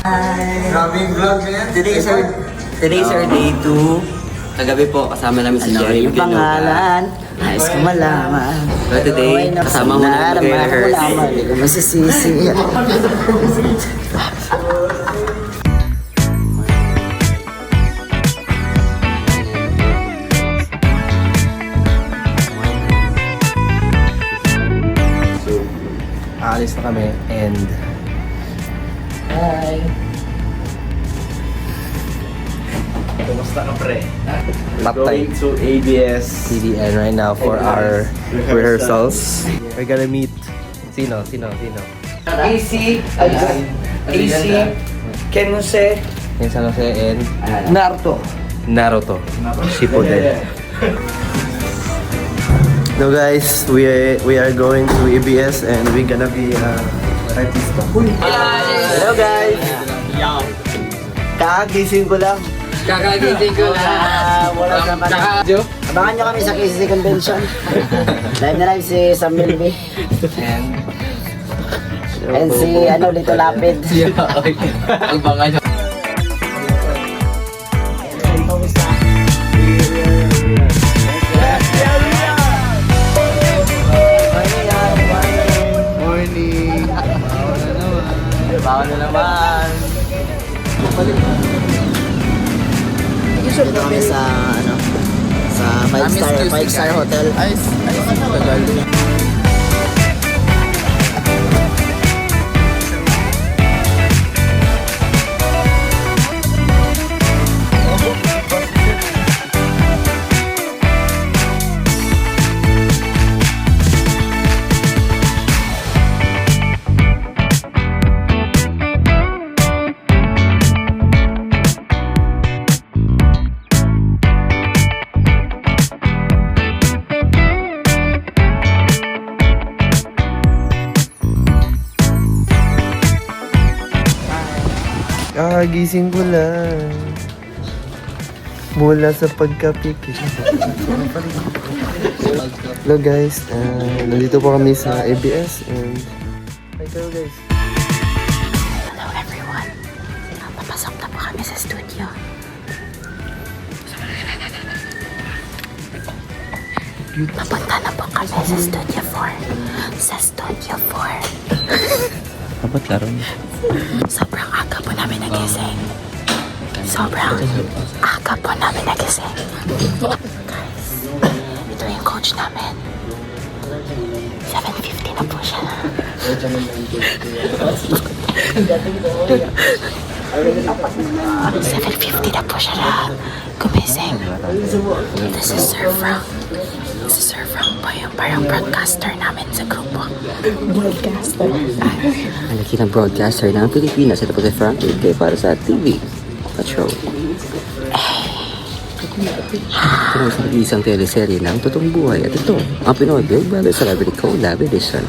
Grabing vlog na yan. Today's our day 2. Kagabi po, kasama namin si Jerry Yung pangalan, nais ko malaman. So today, kasama mo na mag-rehearse. Hindi ko masisisi. Aalis na kami and Hi. kumusta ka pre? Going to ABS CDN right now for our rehearsals. We're gonna meet Sino? AC, Kenuse, Yung San Jose and Naruto. Shippuden. No guys, we are going to ABS and we're gonna be artista. Hello guys! Kakagising ko lang. Wala na pa na. Abangan nyo kami sa KCC Convention. Live na live si Sam Milby. And si Lito Lapid. Abangan nyo. Bawal na naman. Dito kami sa sa 5-star hotel. Ay, tagal. Kakagising ko lang mula sa pagkapikit. Hello guys, nandito po kami sa ABS and hi kayo guys. Hello everyone. Papasok na po kami sa studio. Papunta na po kami sa Studio 4. Sa Studio 4. Dapat laro niya. Sobrang aga po namin nagising. Sobrang aga po namin nagising. Guys, ito yung coach namin. 7:50 na po siya. 7:50 na po siya na gumising. This is Sir Frank. This is Sir Frank po yung parang broadcaster namin sa grupo. Broadcaster. Ang nakita broadcaster ng Pilipinas. Ito po si Frank Ike para sa TV at show. Ito na sa isang teleserye ng totoong buhay. At ito, ang Pinoy Big Brother Celebrity Collab Edition.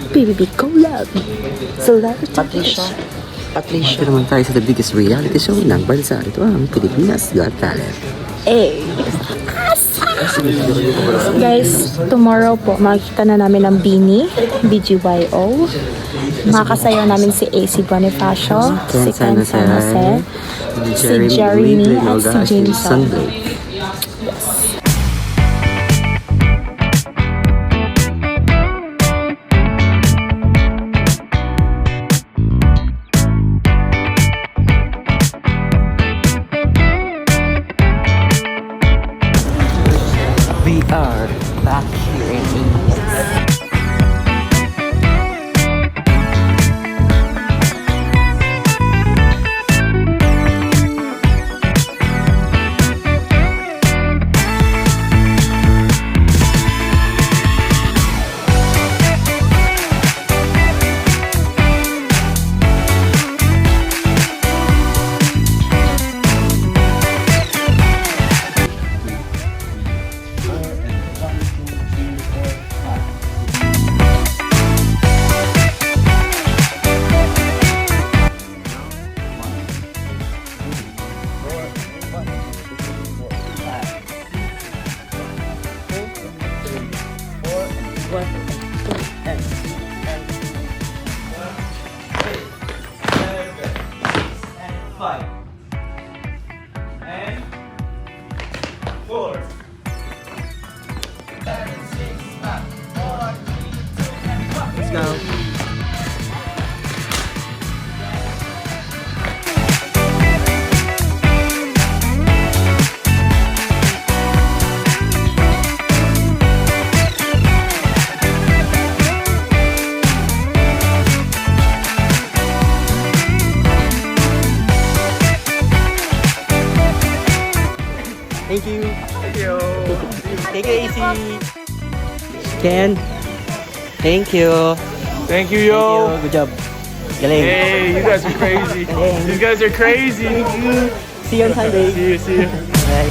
PBB Collab Celebrity Edition. Ito naman tayo sa the biggest reality show ng bansa. Ito ang Pilipinas Got Talent. Guys, tomorrow po makikita na namin ang Bini, BGYO. Makakasayaw namin si AC Bonifacio, si Ken San Jose, si Jeremy at si Jameson. We are back here in ABS. 5. And 4. 7, 6, 5, 4, 3, 2, and 1. Let's go. Thank you. Thank you. Thank you, AC. Ken. Thank you. Thank you, yo. Good job. Galing. Hey, you guys are crazy. These guys are crazy. See you on Sunday. See you. Bye.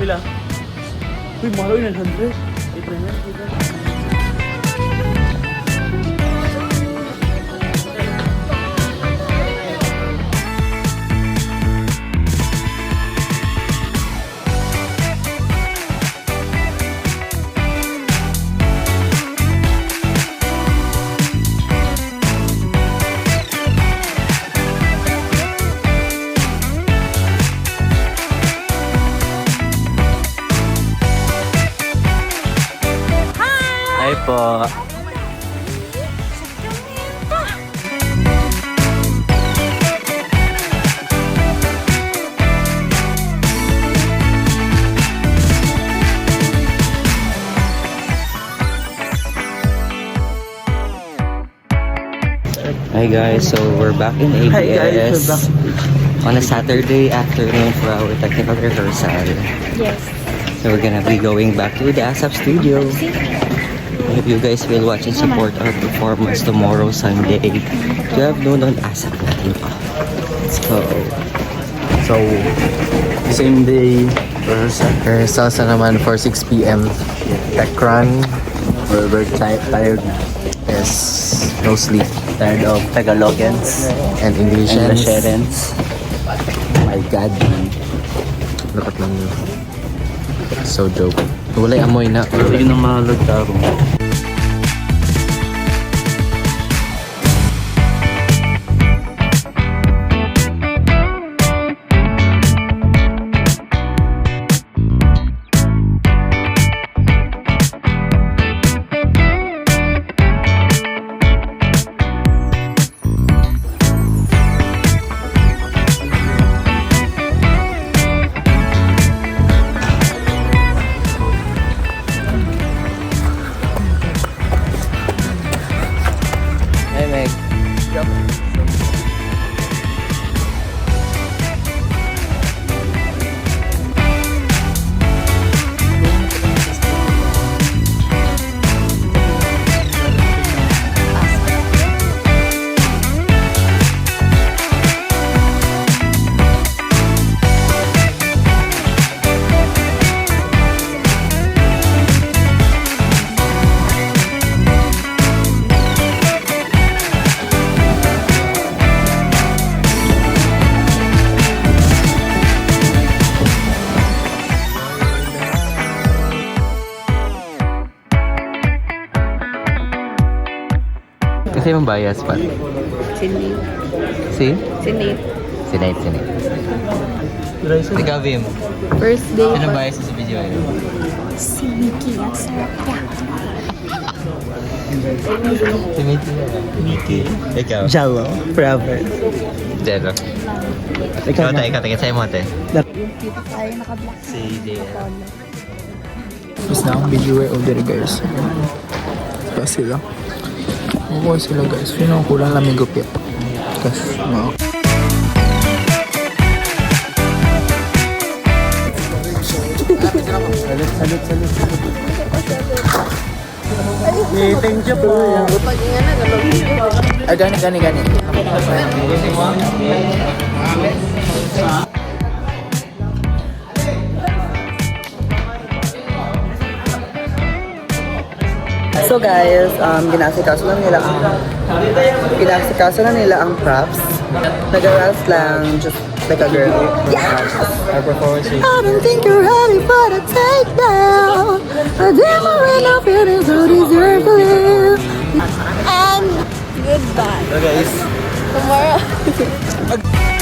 Pila? Uy, mahal yun, 900. Hi po. Hi guys, so we're back in ABS. Hi guys, we're back. On a Saturday afternoon for our technical rehearsal. Yes. So we're gonna be going back to the ASAP studio. If you guys will watch and support our performance tomorrow, Sunday, 12 noon on ASAP natin pa. Let's go. So, same day rehearsal. Rehearsal sa naman for 6 p.m. Tech run. We're tired. Yes, no sleep. Tired of Tagalogans. And Englishans. Englishans. My God, man. Dapat lang yun. So joke. Walay amoy na. Yun ang mahalag taro. Hey, Meg. Kasi yung bias pa. Sinip. Si? Sinip. Sinay. Ikaw, Vim. First day. Ano bias sa video yun? Si Mickey. Ang sarap niya. Si Mickey. Ikaw. Jello. Forever. Jello. Ikaw, tingin sa'yo mo, te. Yung cute tayo naka-black. Si JL. Tapos na ang video of the guys. Pa sila. Oo sila guys. Sino ang kulang lang may gupit. Kasi no. Salut. Thank you po. Ay, gani. So guys, ginasikaso na nila ang props. Nag-aras lang, just like a girl. Our performance is I don't think you're ready for the takedown. I didn't know feelings so deserve to live. And goodbye. So guys, Tomorrow.